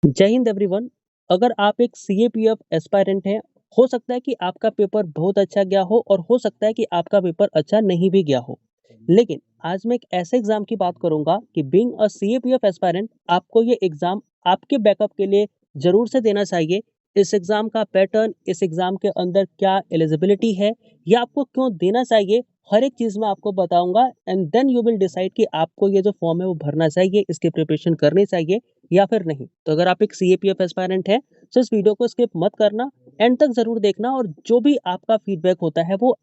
जय हिंद एवरीवन। अगर आप एक सीएपीएफ एस्पायरेंट हैं, हो सकता है कि आपका पेपर बहुत अच्छा गया हो और हो सकता है कि आपका पेपर अच्छा नहीं भी गया हो। लेकिन आज मैं एक ऐसे एग्जाम की बात करूंगा कि बीइंग अ सीएपीएफ एस्पायरेंट आपको ये एग्जाम आपके बैकअप के लिए जरूर से देना चाहिए। इस एग्जाम का पैटर्न, इस एग्जाम के अंदर क्या एलिजिबिलिटी है, या आपको क्यों देना चाहिए, हर एक चीज मैं आपको बताऊंगा and then you will decide कि आपको ये जो फॉर्म है वो भरना चाहिए, इसकी प्रिपरेशन करनी चाहिए या फिर नहीं। तो अगर आप एक सीएपीएफ एस्पायरेंट हैं तो इस वीडियो को स्किप मत करना, एंड तक जरूर देखना, और जो भी आपका फीडबैक होता है वो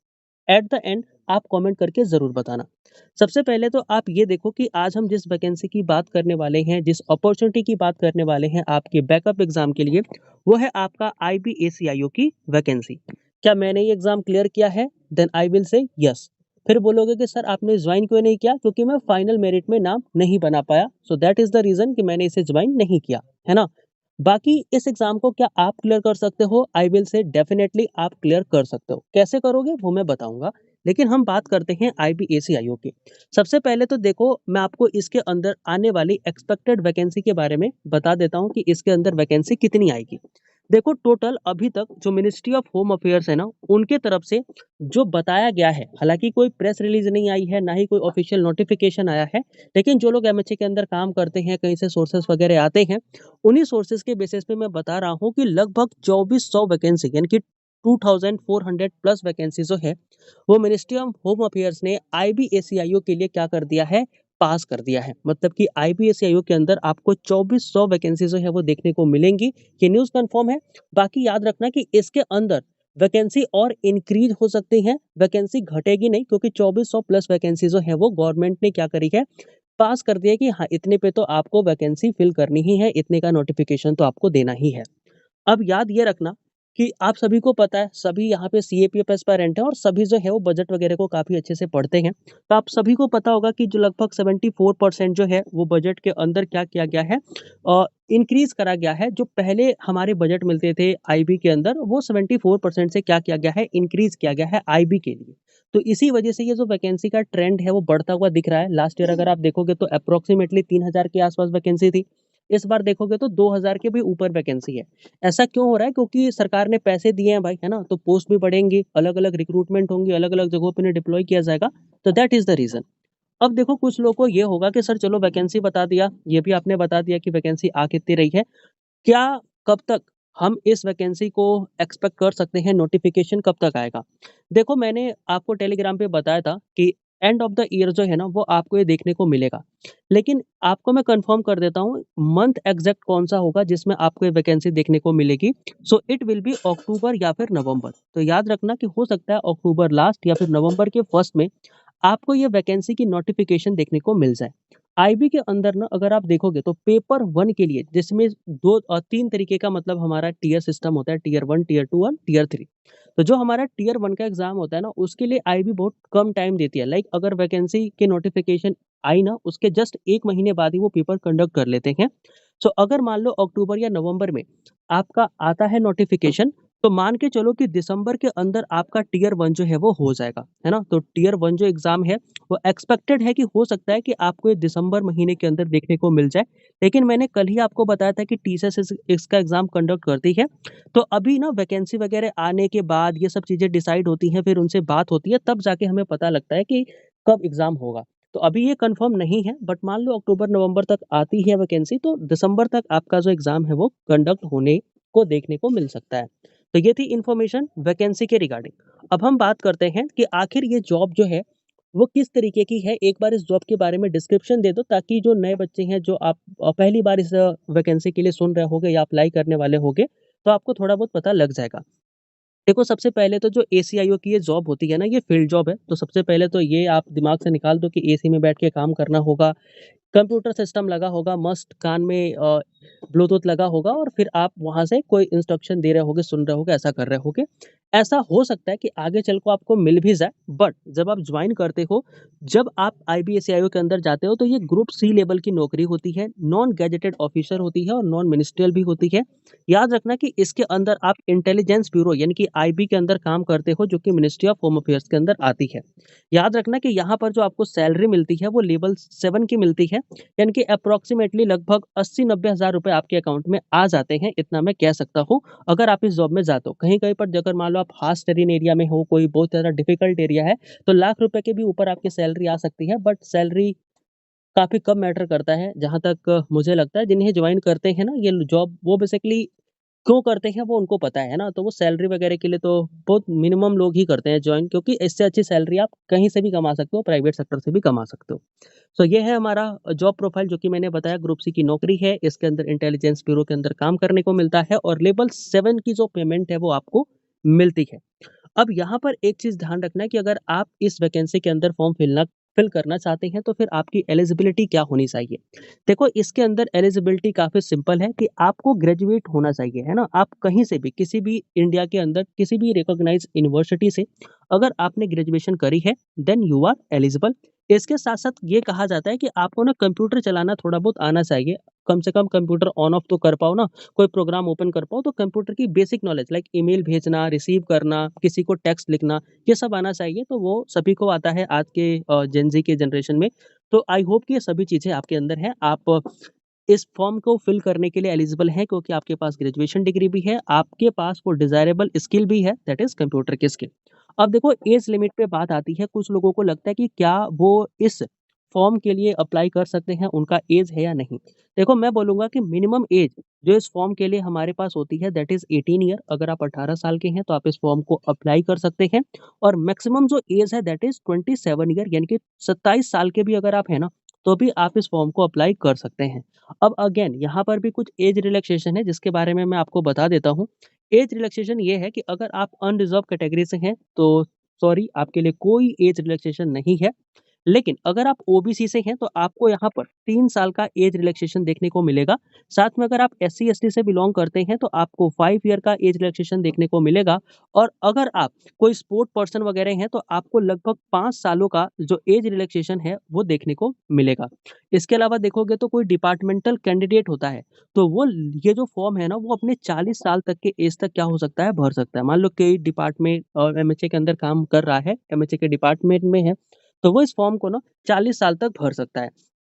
एट द एंड आप कमेंट करके जरूर बताना। सबसे पहले तो आप ये देखो कि आज हम जिस वैकेंसी की बात करने वाले हैं, जिस अपॉर्चुनिटी की बात करने वाले हैं आपके बैकअप एग्जाम के लिए, वो है आपका आईबीएसीआईओ की वैकेंसी। क्या मैंने ये एग्जाम क्लियर किया है? Then I will say yes. फिर बोलोगे कि सर आपने ज्वाइन क्यों नहीं किया? क्योंकि मैं फाइनल मेरिट में नाम नहीं बना पाया, so that is the reason कि मैंने इसे ज्वाइन नहीं किया, है ना। बाकी इस एग्जाम को क्या आप क्लियर कर सकते हो? आई विल से डेफिनेटली आप क्लियर कर सकते हो। कैसे करोगे वो मैं बताऊंगा, लेकिन हम बात करते हैं आईबीएसीआईओ की। सबसे पहले तो देखो, मैं आपको इसके अंदर आने वाली एक्सपेक्टेड वैकेंसी के बारे में बता देता हूँ कि इसके अंदर वैकेंसी कितनी आएगी। देखो, टोटल अभी तक जो मिनिस्ट्री ऑफ होम अफेयर्स है ना, उनके तरफ से जो बताया गया है, हालांकि कोई प्रेस रिलीज नहीं आई है, ना ही कोई ऑफिशियल नोटिफिकेशन आया है, लेकिन जो लोग एमएचए के अंदर काम करते हैं, कहीं से सोर्सेस वगैरह आते हैं, उन्हीं सोर्सेज के बेसिस पे मैं बता रहा हूँ कि लगभग 2400 वैकेंसी, यानी कि 2400 प्लस वैकेंसी जो है, वो मिनिस्ट्री ऑफ होम अफेयर्स ने आईबीएसीआईओ के लिए क्या कर दिया है, पास कर दिया है। मतलब कि आईबीएसीआईओ के अंदर आपको 2400 वैकेंसी जो है वो देखने को मिलेंगी। ये न्यूज़ कंफर्म है। बाकी याद रखना कि इसके अंदर वैकेंसी और इंक्रीज हो सकती है, वैकेंसी घटेगी नहीं, क्योंकि 2400 प्लस वैकेंसी जो है वो गवर्नमेंट ने क्या करी है, पास कर दिया कि हाँ, इतने पे तो आपको वैकेंसी फिल करनी ही है, इतने का नोटिफिकेशन तो आपको देना ही है। अब याद ये रखना कि आप सभी को पता है, सभी यहाँ पे सीएपीएफ एस्पायरेंट है और सभी जो है वो बजट वगैरह को काफी अच्छे से पढ़ते हैं। तो आप सभी को पता होगा कि जो लगभग 74% जो है वो बजट के अंदर क्या किया गया है, इंक्रीज करा गया है। जो पहले हमारे बजट मिलते थे आईबी के अंदर, वो 74% से क्या किया गया है, इंक्रीज किया गया है आईबी के लिए। तो इसी वजह से ये जो वैकेंसी का ट्रेंड है वो बढ़ता हुआ दिख रहा है। लास्ट ईयर अगर आप देखोगे तो अप्रोक्सीमेटली 3000 के आसपास वैकेंसी थी। इस बार देखोगे तो 2000 के भी ऊपर वैकेंसी है। ऐसा क्यों हो रहा है? क्योंकि सरकार ने पैसे दिए हैं भाई, है ना, तो पोस्ट भी बढ़ेंगी, अलग अलग रिक्रूटमेंट होंगी, अलग अलग जगहों पे डिप्लॉय किया जाएगा। तो दैट इज द रीजन। अब देखो, कुछ लोगों को ये होगा कि सर चलो वैकेंसी बता दिया, ये भी आपने बता दिया कि वैकेंसी आ कितनी रही है, क्या, कब तक हम इस वैकेंसी को एक्सपेक्ट कर सकते हैं, नोटिफिकेशन कब तक आएगा? देखो, मैंने आपको टेलीग्राम पे बताया था कि एंड ऑफ द ईयर जो है ना वो आपको ये देखने को मिलेगा। लेकिन आपको मैं कंफर्म कर देता हूँ मंथ एग्जैक्ट कौन सा होगा जिसमें आपको ये वैकेंसी देखने को मिलेगी। सो इट विल बी अक्टूबर या फिर नवंबर। तो याद रखना कि हो सकता है अक्टूबर लास्ट या फिर नवंबर के फर्स्ट में आपको ये वैकेंसी की नोटिफिकेशन देखने को मिल जाए। आईबी के अंदर ना अगर आप देखोगे तो पेपर वन के लिए, जिसमें तीन तरीके का, मतलब हमारा टीयर सिस्टम होता है, टीयर वन, टीयर टू और टीयर थ्री। तो जो हमारा टीयर वन का एग्जाम होता है ना, उसके लिए आईबी बहुत कम टाइम देती है। लाइक अगर वैकेंसी के नोटिफिकेशन आई ना, उसके जस्ट 1 महीने बाद ही वो पेपर कंडक्ट कर लेते हैं। सो अगर मान लो अक्टूबर या नवंबर में आपका आता है नोटिफिकेशन, तो मान के चलो कि दिसंबर के अंदर आपका टीयर वन जो है वो हो जाएगा, है ना। तो टीयर वन जो एग्जाम है वो एक्सपेक्टेड है कि हो सकता है कि आपको ये दिसंबर महीने के अंदर देखने को मिल जाए। लेकिन मैंने कल ही आपको बताया था कि टीसीएस इसका एग्जाम कंडक्ट करती है। तो अभी ना वैकेंसी वगैरह आने के बाद ये सब चीजें डिसाइड होती हैं, फिर उनसे बात होती है, तब जाके हमें पता लगता है कि कब एग्जाम होगा। तो अभी ये कंफर्म नहीं है, बट मान लो अक्टूबर नवंबर तक आती है वैकेंसी, तो दिसंबर तक आपका जो एग्जाम है वो कंडक्ट होने को देखने को मिल सकता है। तो ये थी इन्फॉर्मेशन वैकेंसी के रिगार्डिंग। अब हम बात करते हैं कि आखिर ये जॉब जो है वो किस तरीके की है। एक बार इस जॉब के बारे में डिस्क्रिप्शन दे दो, ताकि जो नए बच्चे हैं, जो आप पहली बार इस वैकेंसी के लिए सुन रहे होगे या अप्लाई करने वाले होगे, तो आपको थोड़ा बहुत पता लग जाएगा। देखो, सबसे पहले तो जो एसीआईओ की ये जॉब होती है ना, ये फील्ड जॉब है। तो सबसे पहले तो ये आप दिमाग से निकाल दो कि एसी में बैठ के काम करना होगा, कंप्यूटर सिस्टम लगा होगा, मस्त कान में ब्लूटूथ लगा होगा, और फिर आप वहां से कोई इंस्ट्रक्शन दे रहे होगे, सुन रहे होगे, ऐसा कर रहे होगे। ऐसा हो सकता है कि आगे चल को आपको मिल भी जाए, बट जब आप ज्वाइन करते हो, जब आप आईबीएसईआईओ के अंदर जाते हो, तो ये ग्रुप सी लेवल की नौकरी होती है, नॉन गैजेटेड ऑफिसर होती है और नॉन मिनिस्ट्रियल भी होती है। याद रखना कि इसके अंदर आप इंटेलिजेंस ब्यूरो यानी कि आईबी के अंदर काम करते हो, जो कि मिनिस्ट्री ऑफ होम अफेयर्स के अंदर आती है। याद रखना कि यहाँ पर जो आपको सैलरी मिलती है वो लेवल 7 की मिलती है, यानी कि अप्रोक्सीमेटली लगभग 80-90 हज़ार रुपए आपके अकाउंट में आ जाते हैं, इतना मैं कह सकता हूँ, अगर आप इस जॉब में जाते हो। कहीं-कहीं पर अगर मान लो आप खास टेरेन एरिया में हो, कोई बहुत ज़्यादा डिफिकल्ट एरिया है, तो लाख रुपए के भी ऊपर आपकी सैलरी आ सकती है, बट सैलरी काफ़ी कम मैटर करता है, जहाँ तक मुझे लगता है। जिन्हें जॉइन करते हैं ना ये जॉब, वो बेसिकली क्यों करते हैं वो उनको पता है ना, तो वो सैलरी वगैरह के लिए तो बहुत मिनिमम लोग ही करते हैं जॉइन, क्योंकि इससे अच्छी सैलरी आप कहीं से भी कमा सकते हो, प्राइवेट सेक्टर से भी कमा सकते हो। सो ये है हमारा जॉब प्रोफाइल, जो कि मैंने बताया ग्रुप सी की नौकरी है, इसके अंदर इंटेलिजेंस ब्यूरो के अंदर काम करने को मिलता है और लेवल 7 की जो पेमेंट है वो आपको मिलती है। अब यहाँ पर एक चीज़ ध्यान रखना है कि अगर आप इस वैकेंसी के अंदर फॉर्म फिल करना चाहते हैं, तो फिर आपकी एलिजिबिलिटी क्या होनी चाहिए? देखो, इसके अंदर एलिजिबिलिटी काफ़ी सिंपल है कि आपको ग्रेजुएट होना चाहिए, है ना? आप कहीं से भी, किसी भी इंडिया के अंदर, किसी भी रिकॉग्नाइज्ड यूनिवर्सिटी से अगर आपने ग्रेजुएशन करी है, देन यू आर एलिजिबल। इसके साथ-साथ ये कहा जाता है कि आपको ना कंप्यूटर चलाना थोड़ा बहुत आना चाहिए। कम से कम कंप्यूटर ऑन ऑफ तो कर पाओ ना, कोई प्रोग्राम ओपन कर पाओ, तो कंप्यूटर की बेसिक नॉलेज लाइक ईमेल भेजना, रिसीव करना, किसी को टेक्स्ट लिखना, ये सब आना चाहिए। तो वो सभी को आता है आज के जेन ज़ी के जनरेशन में। तो आई होप कि ये सभी चीज़ें आपके अंदर हैं। आप इस फॉर्म को फिल करने के लिए एलिजिबल हैं, क्योंकि आपके पास ग्रेजुएशन डिग्री भी है, आपके पास वो डिज़ायरेबल स्किल भी है, दैट इज़ कंप्यूटर की स्किल। अब देखो, एज लिमिट पे बात आती है, कुछ लोगों को लगता है कि क्या वो इस फॉर्म के लिए अप्लाई कर सकते हैं, उनका एज है या नहीं? देखो, मैं बोलूँगा कि मिनिमम एज जो इस फॉर्म के लिए हमारे पास होती है, दैट इज़ 18 ईयर। अगर आप 18 साल के हैं, तो आप इस फॉर्म को अप्लाई कर सकते हैं, और मैक्सिमम जो एज है दैट इज़ 27 ईयर, यानी कि 27 साल के भी अगर आप हैं ना, तो भी आप इस फॉर्म को अप्लाई कर सकते हैं। अब अगेन यहाँ पर भी कुछ एज रिलैक्सेशन है, जिसके बारे में मैं आपको बता देता हूँ। एज रिलैक्सेशन ये है कि अगर आप अनरिज़र्व कैटेगरी से हैं, तो सॉरी, आपके लिए कोई एज रिलैक्सेशन नहीं है। लेकिन अगर आप ओबीसी से हैं, तो आपको यहाँ पर 3 साल का एज रिलैक्सेशन देखने को मिलेगा। साथ में अगर आप एससी-एसटी से बिलॉन्ग करते हैं, तो आपको 5 ईयर का एज रिलैक्सेशन देखने को मिलेगा, और अगर आप कोई स्पोर्ट पर्सन वगैरह हैं, तो आपको लगभग 5 सालों का जो एज रिलैक्सेशन है, वो देखने को मिलेगा। इसके अलावा देखोगे तो कोई डिपार्टमेंटल कैंडिडेट होता है, तो वो ये जो फॉर्म है ना, वो अपने 40 साल तक के एज तक क्या हो सकता है, भर सकता है। मान लो कोई डिपार्टमेंट एमएचए के अंदर काम कर रहा है, एमएचए के डिपार्टमेंट में है, तो वो इस फॉर्म को ना 40 साल तक भर सकता है।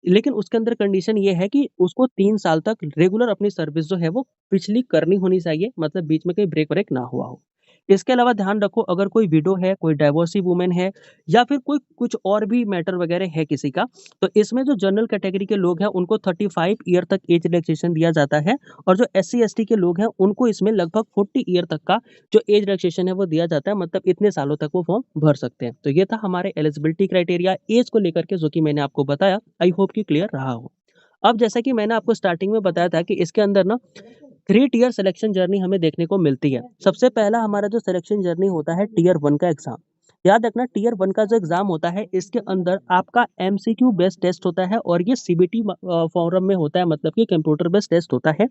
लेकिन उसके अंदर कंडीशन ये है कि उसको 3 साल तक रेगुलर अपनी सर्विस जो है वो पिछली करनी होनी चाहिए, मतलब बीच में कोई ब्रेक व्रेक ना हुआ हो। इसके अलावा ध्यान रखो, अगर कोई विडो है, कोई डाइवोर्सी वुमन है, या फिर कोई कुछ और भी मैटर वगैरह है किसी का, तो इसमें जो जनरल कैटेगरी के लोग हैं उनको 35 ईयर तक एज रिलैक्सेशन दिया जाता है, और जो एससी-एसटी के लोग हैं उनको इसमें लगभग 40 ईयर तक का जो एज रिलैक्सेशन है वो दिया जाता है, मतलब इतने सालों तक वो फॉर्म भर सकते हैं। तो ये था हमारे एलिजिबिलिटी क्राइटेरिया एज को लेकर के, जो कि मैंने आपको बताया। आई होप कि क्लियर रहा हो। अब जैसा कि मैंने आपको स्टार्टिंग में बताया था कि इसके अंदर ना 3 टियर सिलेक्शन जर्नी हमें देखने को मिलती है। सबसे पहला हमारा जो सिलेक्शन जर्नी होता है, टियर 1 का एग्ज़ाम। याद रखना, टियर 1 का जो एग्ज़ाम होता है, इसके अंदर आपका एमसीक्यू बेस्ड टेस्ट होता है, और ये सीबीटी फॉरम में होता है, मतलब कि कंप्यूटर बेस्ड टेस्ट होता है।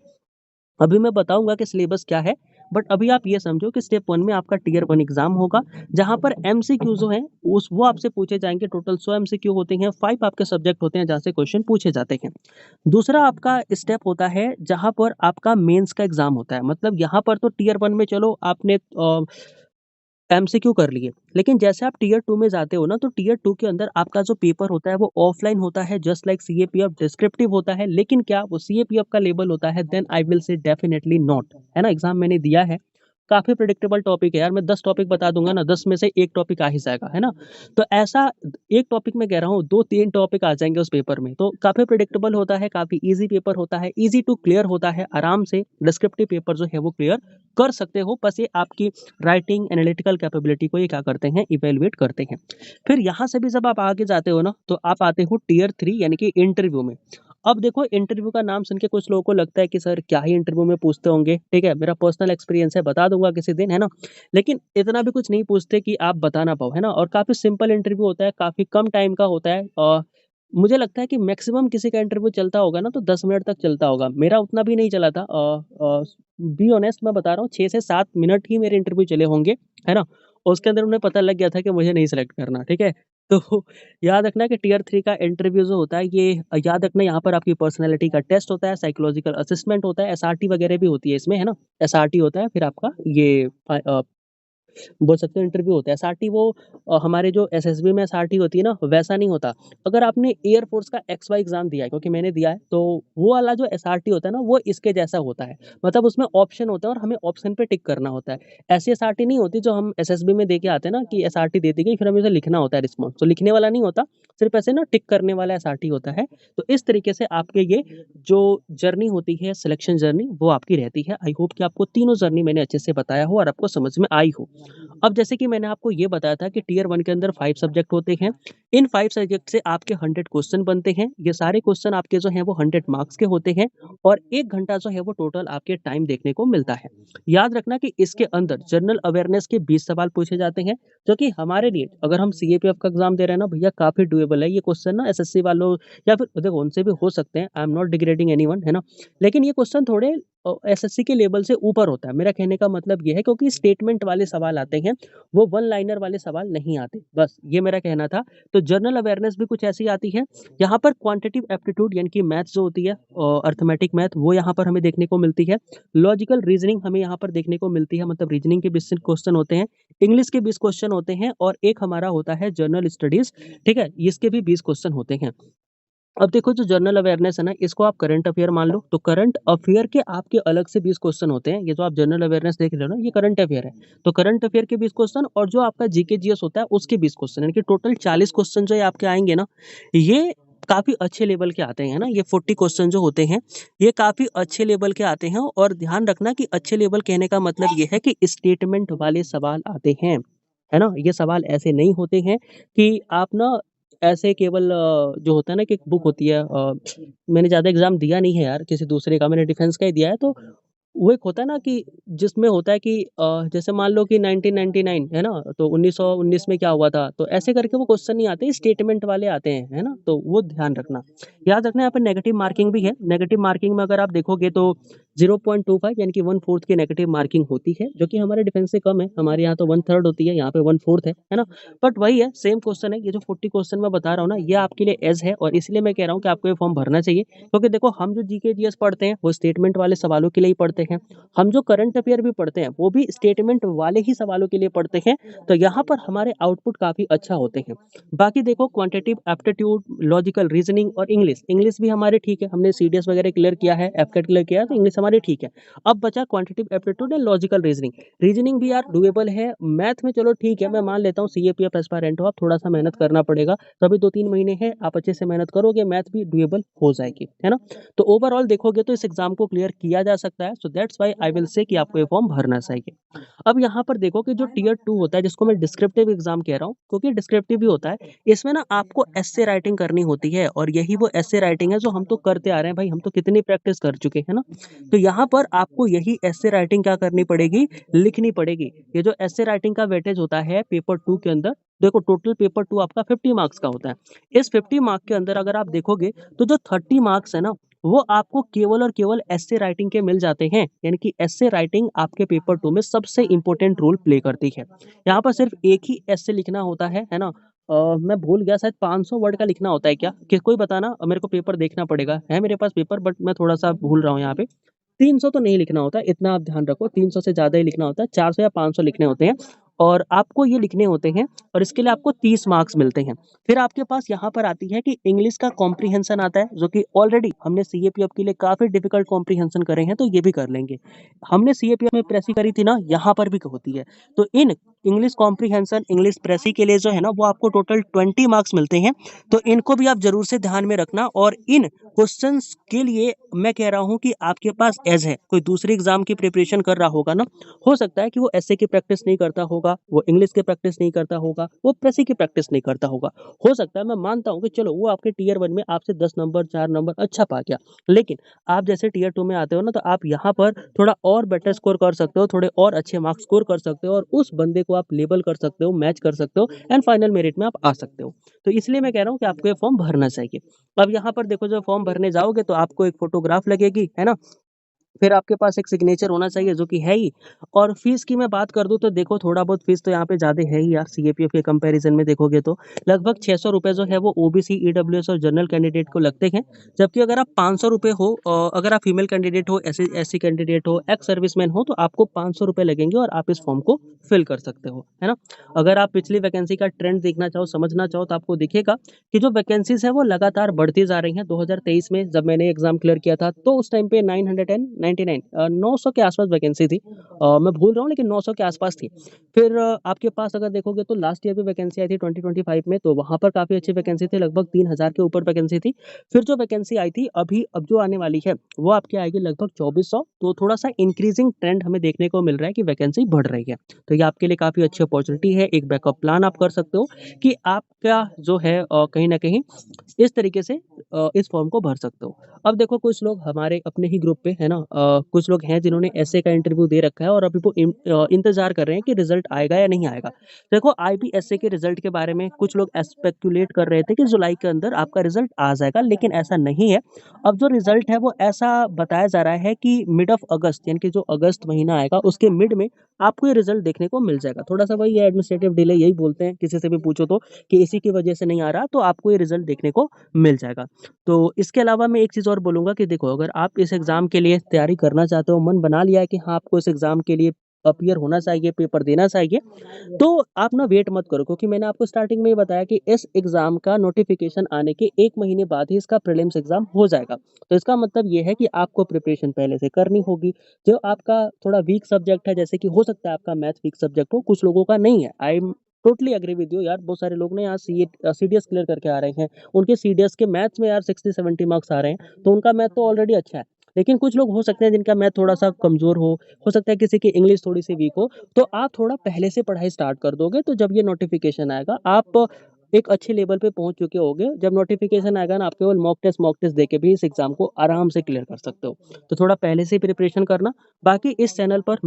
अभी मैं बताऊँगा कि सिलेबस क्या है, बट अभी आप ये समझो कि स्टेप 1 में आपका टियर 1 एग्ज़ाम होगा, जहाँ पर एमसीक्यू जो हैं उस वो आपसे पूछे जाएँगे। टोटल 100 एमसीक्यू होते हैं, 5 आपके सब्जेक्ट होते हैं जहाँ से क्वेश्चन पूछे जाते हैं। दूसरा आपका स्टेप होता है जहाँ पर आपका मेंस का एग्ज़ाम होता है, मतलब यहाँ पर तो टियर 1 में चलो आपने एमसीक्यू कर लिए, लेकिन जैसे आप टियर 2 में जाते हो ना, तो टियर 2 के अंदर आपका जो पेपर होता है वो ऑफलाइन होता है, जस्ट लाइक सीएपीएफ डिस्क्रिप्टिव होता है, लेकिन क्या वो सीएपीएफ का लेवल होता है? Then I will say definitely not, है ना? एग्ज़ाम मैंने दिया है, काफ़ी प्रेडिक्टेबल टॉपिक है यार, मैं 10 टॉपिक बता दूँगा ना, 10 में से 1 टॉपिक आ ही जाएगा, है ना? तो ऐसा 1 टॉपिक मैं कह रहा हूँ, 2-3 टॉपिक आ जाएँगे उस पेपर में, तो काफ़ी प्रेडिक्टेबल होता है, काफ़ी ईज़ी पेपर होता है, ईज़ी टू क्लियर होता है, आराम से डिस्क्रिप्टिव पेपर जो है वो क्लियर कर सकते हो, बस ये आपकी राइटिंग एनालिटिकल कैपेबिलिटी को ये क्या करते हैं, इवैल्यूएट करते हैं। फिर यहाँ से भी जब आप आगे जाते हो ना, तो आप आते हो टियर 3 यानी कि इंटरव्यू में। अब देखो, इंटरव्यू का नाम सुन के कुछ लोगों को लगता है कि सर क्या ही इंटरव्यू में पूछते होंगे, ठीक है? मेरा पर्सनल एक्सपीरियंस है, बता दूँगा किसी दिन, है ना? लेकिन इतना भी कुछ नहीं पूछते कि आप बता ना पाओ, है ना? और काफ़ी सिंपल इंटरव्यू होता है, काफ़ी कम टाइम का होता है। मुझे लगता है कि मैक्सिमम किसी का इंटरव्यू चलता होगा ना, तो 10 मिनट तक चलता होगा। मेरा उतना भी नहीं चला था। बी ऑनेस्ट मैं बता रहा हूँ 6 से 7 मिनट ही मेरे इंटरव्यू चले होंगे, है ना? और उसके अंदर उन्हें पता लग गया था कि मुझे नहीं सेलेक्ट करना, ठीक है? तो याद रखना कि टियर 3 का इंटरव्यू जो होता है ये याद रखना यहाँ पर आपकी पर्सनैलिटी का टेस्ट होता है, साइकोलॉजिकल असेसमेंट होता है, एसआरटी वगैरह भी होती है इसमें, है ना? एसआरटी होता है फिर आपका ये बोल सकते हो इंटरव्यू होता है। एसआरटी वो हमारे जो एसएसबी में एसआरटी होती है ना, वैसा नहीं होता। अगर आपने एयर फोर्स का एक्सवाई एग्ज़ाम दिया है, क्योंकि मैंने दिया है, तो वो वाला जो एसआरटी होता है ना, वो इसके जैसा होता है। मतलब उसमें ऑप्शन होता है और हमें ऑप्शन पे टिक करना होता है। ऐसी एसआरटी नहीं होती जो हम एसएसबी में दे के आते हैं ना कि एसआरटी दे दी गई, फिर हमें उसे लिखना होता है रिस्पॉन्स। तो लिखने वाला नहीं होता, सिर्फ़ ऐसे ना टिक करने वाला एसआरटी होता है। तो इस तरीके से आपके ये जो जर्नी होती है, सिलेक्शन जर्नी, वो आपकी रहती है। आई होप कि आपको तीनों जर्नी मैंने अच्छे से बताया हो और आपको समझ में आई हो। अब जैसे कि मैंने आपको ये बताया था कि टियर 1 के अंदर 5 सब्जेक्ट होते हैं। इन 5 सब्जेक्ट से आपके 100 क्वेश्चन बनते हैं। ये सारे क्वेश्चन आपके जो हैं वो 100 मार्क्स के होते हैं और 1 घंटा जो है वो टोटल आपके टाइम देखने को मिलता है। याद रखना कि इसके अंदर जनरल अवेयरनेस के 20 सवाल पूछे जाते हैं, जो कि हमारे लिए अगर हम सीएपीएफ का एग्ज़ाम दे रहे हैं ना भैया, काफ़ी डूएबल है। ये क्वेश्चन ना एसएससी वालों या फिर देखो उनसे भी हो सकते हैं। I am not degrading anyone, है ना? लेकिन ये क्वेश्चन थोड़े एसएससी के लेवल से ऊपर होता है। मेरा कहने का मतलब ये है क्योंकि स्टेटमेंट वाले सवाल आते हैं, वो वन लाइनर वाले सवाल नहीं आते। बस ये मेरा कहना था। तो जनरल अवेयरनेस भी कुछ ऐसी आती है। यहाँ पर क्वांटिटेटिव एप्टीट्यूड यानी कि मैथ्स जो होती है अरिथमेटिक मैथ, वो यहाँ पर हमें देखने को मिलती है। लॉजिकल रीजनिंग हमें यहाँ पर देखने को मिलती है, मतलब रीजनिंग के 20 क्वेश्चन होते हैं। इंग्लिश के 20 क्वेश्चन होते हैं और एक हमारा होता है जनरल स्टडीज, ठीक है? इसके भी 20 क्वेश्चन होते हैं। अब देखो जो जनरल अवेयरनेस है ना, इसको आप करंट अफेयर मान लो, तो करंट अफेयर के आपके अलग से 20 क्वेश्चन होते हैं। ये जो आप जनरल अवेयरनेस देख रहे हो ना, ये करंट अफेयर है। तो करंट अफेयर के 20 क्वेश्चन और जो आपका जीके जीएस होता है उसके 20 क्वेश्चन, यानी कि टोटल 40 क्वेश्चन जो ये आपके आएँगे ना, ये काफ़ी अच्छे लेवल के आते हैं ना। ये 40 क्वेश्चन जो होते हैं, ये काफ़ी अच्छे लेवल के आते हैं और ध्यान रखना कि अच्छे लेवल कहने का मतलब ये है कि स्टेटमेंट वाले सवाल आते हैं, है ना? ये सवाल ऐसे नहीं होते हैं कि आप ना ऐसे केवल जो होता है ना कि एक बुक होती है मैंने ज़्यादा एग्ज़ाम दिया नहीं है यार किसी दूसरे का, मैंने डिफेंस का ही दिया है। तो वो एक होता है ना कि जिसमें होता है कि जैसे मान लो कि 1999 है ना? तो 1919 में क्या हुआ था? तो ऐसे करके वो क्वेश्चन नहीं आते, स्टेटमेंट वाले आते हैं, है ना? तो वो ध्यान रखना। याद रखना यहाँ पे नेगेटिव मार्किंग भी है। नेगेटिव मार्किंग में अगर आप देखोगे तो 0.25 यानी कि 1/4 की नेगेटिव मार्किंग होती है, जो कि हमारे डिफेंस से कम है। हमारे यहाँ तो 1/3 होती है, यहाँ पे 1/4 है ना? बट वही है, सेम क्वेश्चन है। ये जो 40 क्वेश्चन मैं बता रहा हूँ ना, ये आपके लिए एज है और इसलिए मैं कह रहा हूँ कि आपको ये फॉर्म भरना चाहिए। क्योंकि देखो हम जो जीके जीएस पढ़ते हैं, वो स्टेटमेंट वाले सवालों के लिए ही पढ़ते हैं। हम जो करंट अफेयर भी पढ़ते हैं, वो भी स्टेटमेंट वाले ही सवालों के लिए पढ़ते हैं। तो यहाँ पर हमारे आउटपुट काफ़ी अच्छा होते हैं। बाकी देखो क्वांटिटेटिव एप्टीट्यूड, लॉजिकल रीजनिंग और इंग्लिश, इंग्लिश भी हमारे ठीक है। हमने सीडीएस वगैरह क्लियर किया है, एफकेट क्लियर किया है, तो इंग्लिश हमारी ठीक है। अब बचा quantitative aptitude and logical reasoning. Reasoning भी यार डुएबल है। मैथ में चलो ठीक है, मैं मान लेता हूँ सीएपीएफ एस्पायरेंट हो आप, थोड़ा-सा मेहनत करना पड़ेगा। तो अभी 2-3 महीने हैं, आप अच्छे से मेहनत करोगे, मैथ भी डुएबल हो जाएगी, है ना? तो ओवरऑल देखोगे तो इस एग्जाम को क्लियर किया जा सकता है। So that's why I will से कि आपको ये फॉर्म भरना चाहिए। अब यहाँ पर देखो कि जो टियर 2 होता है, जिसको मैं डिस्क्रिप्टिव एग्जाम कह रहा हूँ, क्योंकि डिस्क्रिप्टिव भी होता है। इसमें ना आपको एस्से राइटिंग करनी होती है और यही वो एस्से राइटिंग है जो हम तो करते आ रहे हैं भाई, हम तो कितनी प्रैक्टिस कर चुके हैं ना। तो यहाँ पर आपको यही एस्से राइटिंग क्या करनी पड़ेगी, लिखनी पड़ेगी। ये जो एस्से राइटिंग का वेटेज होता है पेपर 2 के अंदर, देखो टोटल पेपर 2 आपका 50 मार्क्स का होता है। इस 50 मार्क के अंदर अगर आप देखोगे तो जो 30 मार्क्स है ना, वो आपको केवल और केवल एस्से राइटिंग के मिल जाते हैं। यानी कि एस्से राइटिंग आपके पेपर 2 में सबसे इम्पोर्टेंट रोल प्ले करती है। यहाँ पर सिर्फ एक ही एस्से लिखना होता है ना? मैं भूल गया, शायद 500 वर्ड का लिखना होता है क्या? कि कोई बताना, मेरे को पेपर देखना पड़ेगा। है मेरे पास पेपर, बट मैं थोड़ा-सा भूल रहा हूँ यहाँ पे। 300 तो नहीं लिखना होता है, इतना आप ध्यान रखो, 300 से ज़्यादा ही लिखना होता है, 400 या 500 लिखने होते हैं और आपको ये लिखने होते हैं और इसके लिए आपको 30 मार्क्स मिलते हैं। फिर आपके पास यहाँ पर आती है कि इंग्लिश का कॉम्प्रिहेंशन आता है, जो कि ऑलरेडी हमने सीएपीएफ के लिए काफ़ी डिफिकल्ट कॉम्प्रिहेंशन करे हैं, तो ये भी कर लेंगे। हमने सीएपीएफ में प्रेसी करी थी ना, यहाँ पर भी होती है। तो इन इंग्लिश कॉम्प्रिहेंशन, इंग्लिश प्रेसी के लिए जो है ना, वो आपको टोटल 20 मार्क्स मिलते हैं। तो इनको भी आप ज़रूर से ध्यान में रखना और इन क्वेश्चंस के लिए मैं कह रहा हूँ कि आपके पास एज है, कोई दूसरी एग्जाम की प्रिपरेशन कर रहा होगा ना, हो सकता है कि वो एसए की प्रैक्टिस नहीं करता होगा, वो इंग्लिश की प्रैक्टिस नहीं करता होगा, वो प्रेसी की प्रैक्टिस नहीं करता होगा। हो सकता है, मैं मानता हूँ कि चलो वो आपके टियर 1 में आपसे 10 नंबर 4 नंबर अच्छा पा गया, लेकिन आप जैसे टियर 2 में आते हो ना, तो आप यहाँ पर थोड़ा और बेटर स्कोर कर सकते हो, थोड़े और अच्छे मार्क्स स्कोर कर सकते हो और उस बंदे को आप लेबल कर सकते हो, मैच कर सकते हो एंड फाइनल मेरिट में आप आ सकते हो। तो इसलिए मैं कह रहा हूँ कि आपको ये फॉर्म भरना चाहिए। अब यहाँ पर देखो, जब फॉर्म भरने जाओगे तो आपको एक फोटोग्राफ लगेगी, है ना? फिर आपके पास एक सिग्नेचर होना चाहिए जो कि है ही। और फीस की मैं बात कर दूँ तो देखो थोड़ा बहुत फीस तो यहाँ पे ज़्यादा है ही यार, सीएपीएफ के कंपैरिजन में देखोगे तो। लगभग ₹600 जो है वो ओबीसी, ईडब्ल्यूएस और जनरल कैंडिडेट को लगते हैं। जबकि अगर आप ₹500 हो, अगर आप फीमेल कैंडिडेट हो, एससी एससी कैंडिडेट हो, एक्स सर्विसमैन हो, तो आपको ₹500 लगेंगे और आप इस फॉर्म को फिल कर सकते हो, है ना? अगर आप पिछली वैकेंसी का ट्रेंड देखना चाहो, समझना चाहो, तो आपको दिखेगा कि जो वैकेंसीज़ है वो लगातार बढ़ती जा रही हैं। 2023 में जब मैंने एग्ज़ाम क्लियर किया था तो उस टाइम पे 999 900 के आस-पास वैकेंसी थी। मैं भूल रहा हूँ लेकिन 900 के आस-पास थी। फिर आपके पास अगर देखोगे तो लास्ट ईयर भी वैकेंसी आई थी 2025 में, तो वहाँ पर काफ़ी अच्छी वैकेंसी थी, लगभग 3000 के ऊपर वैकेंसी थी। फिर जो वैकेंसी आई थी अभी अब जो आने वाली है, वो आपकी आएगी लगभग 2400, तो थोड़ा-सा इंक्रीज़िंग ट्रेंड हमें देखने को मिल रहा है कि वैकेंसी बढ़ रही है। तो ये आपके लिए काफ़ी अच्छी अपॉर्च्युनिटी है, एक बैकअप प्लान आप कर सकते हो कि आपका जो है कहीं न कहीं इस तरीके से इस फॉर्म को भर सकते हो। अब देखो कुछ लोग हमारे अपने ही ग्रुप पे है ना, कुछ लोग हैं जिन्होंने एसए का इंटरव्यू दे रखा है और अभी वो इंतज़ार कर रहे हैं कि रिज़ल्ट आएगा या नहीं आएगा। देखो आईबीएसए के रिज़ल्ट के बारे में कुछ लोग स्पेक्युलेट कर रहे थे कि जुलाई के अंदर आपका रिज़ल्ट आ जाएगा, लेकिन ऐसा नहीं है। अब जो रिज़ल्ट है वो ऐसा बताया जा रहा है कि मिड ऑफ अगस्त यानी कि जो अगस्त महीना आएगा उसके मिड में आपको ये रिज़ल्ट देखने को मिल जाएगा। थोड़ा-सा वही है एडमिनिस्ट्रेटिव डिले यही बोलते हैं, किसी से भी पूछो तो कि इसी की वजह से नहीं आ रहा, तो आपको ये रिज़ल्ट देखने को मिल जाएगा। तो इसके अलावा मैं एक चीज़ और बोलूँगा कि देखो अगर आप इस एग्ज़ाम के लिए तैयारी करना चाहते हो, मन बना लिया है कि हाँ, आपको इस एग्ज़ाम के लिए अपीयर होना चाहिए, पेपर देना चाहिए, तो आप ना वेट मत करो, क्योंकि मैंने आपको स्टार्टिंग में ही बताया कि इस एग्ज़ाम का नोटिफ़िकेशन आने के 1 महीने बाद ही इसका प्रीलिम्स एग्ज़ाम हो जाएगा। तो इसका मतलब ये है कि आपको प्रिपरेशन पहले से करनी होगी। जो आपका थोड़ा वीक सब्जेक्ट है, जैसे कि हो सकता है आपका मैथ वीक सब्जेक्ट हो, कुछ लोगों का नहीं है। I am totally agree with you यार, बहुत सारे लोग ना यहाँ सीडीएस क्लियर करके आ रहे हैं। उनके सीडीएस के मैथ्स में यार 60-70 मार्क्स आ रहे हैं, तो उनका मैथ तो ऑलरेडी अच्छा है। लेकिन कुछ लोग हो सकते हैं जिनका मैथ थोड़ा-सा कमज़ोर हो सकता है किसी की इंग्लिश थोड़ी-सी वीक हो, तो आप थोड़ा पहले से पढ़ाई स्टार्ट कर दोगे, तो जब ये नोटिफ़िकेशन आएगा, आप एक अच्छे लेवल पे पहुँच चुके होगे। जब नोटिफ़िकेशन आएगा ना, आप केवल मॉक टेस्ट देके भी इस एग्ज़ाम को आराम से क्लियर कर सकते हो। तो थोड़ा पहले से ही प्रिपरेशन करना। बाकी इस चैनल पर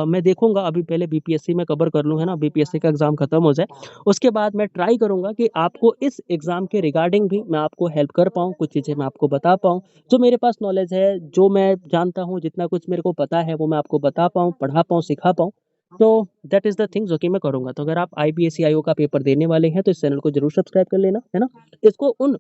मैं देखूँगा, अभी पहले बीपीएससी मैं कवर कर लूँ, है ना? बीपीएससी का एग्ज़ाम खत्म हो जाए, उसके बाद मैं ट्राई करूँगा कि आपको इस एग्ज़ाम के रिगार्डिंग भी मैं आपको हेल्प कर पाऊँ, कुछ चीज़ें मैं आपको बता पाऊँ। जो मेरे पास नॉलेज है, जो मैं जानता हूँ, जितना कुछ मेरे को पता है, वो मैं आपको बता पाऊँ, पढ़ा पाऊँ, सिखा पाऊँ। तो दैट इज़ द थिंग जो कि मैं करूँगा। तो अगर आप आईबीएसई का पेपर देने वाले हैं, तो इस चैनल को ज़रूर सब्सक्राइब कर लेना, है ना? इसको उन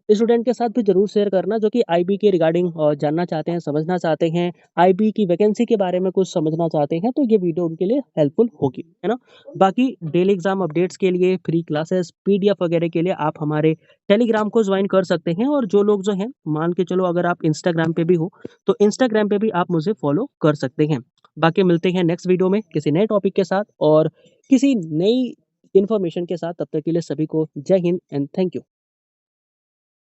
स्टूडेंट के साथ भी ज़रूर शेयर करना जो कि आईबी के रिगार्डिंग जानना चाहते हैं, समझना चाहते हैं, आईबी की वैकेंसी के बारे में कुछ समझना चाहते हैं, तो ये वीडियो उनके लिए हेल्पफुल होगी, है ना? बाकी डेली एग्ज़ाम अपडेट्स के लिए, फ्री क्लासेस, पीडीएफ वगैरह के लिए आप हमारे टेलीग्राम को जॉइन कर सकते हैं। और जो लोग जो हैं, मान के चलो अगर आप इंस्टाग्राम पे भी हो, तो इंस्टाग्राम पे भी आप मुझे फॉलो कर सकते हैं। बाकी मिलते हैं नेक्स्ट वीडियो में किसी नए टॉपिक के साथ और किसी नई इन्फॉर्मेशन के साथ। तब तक के लिए सभी को जय हिंद एंड थैंक यू।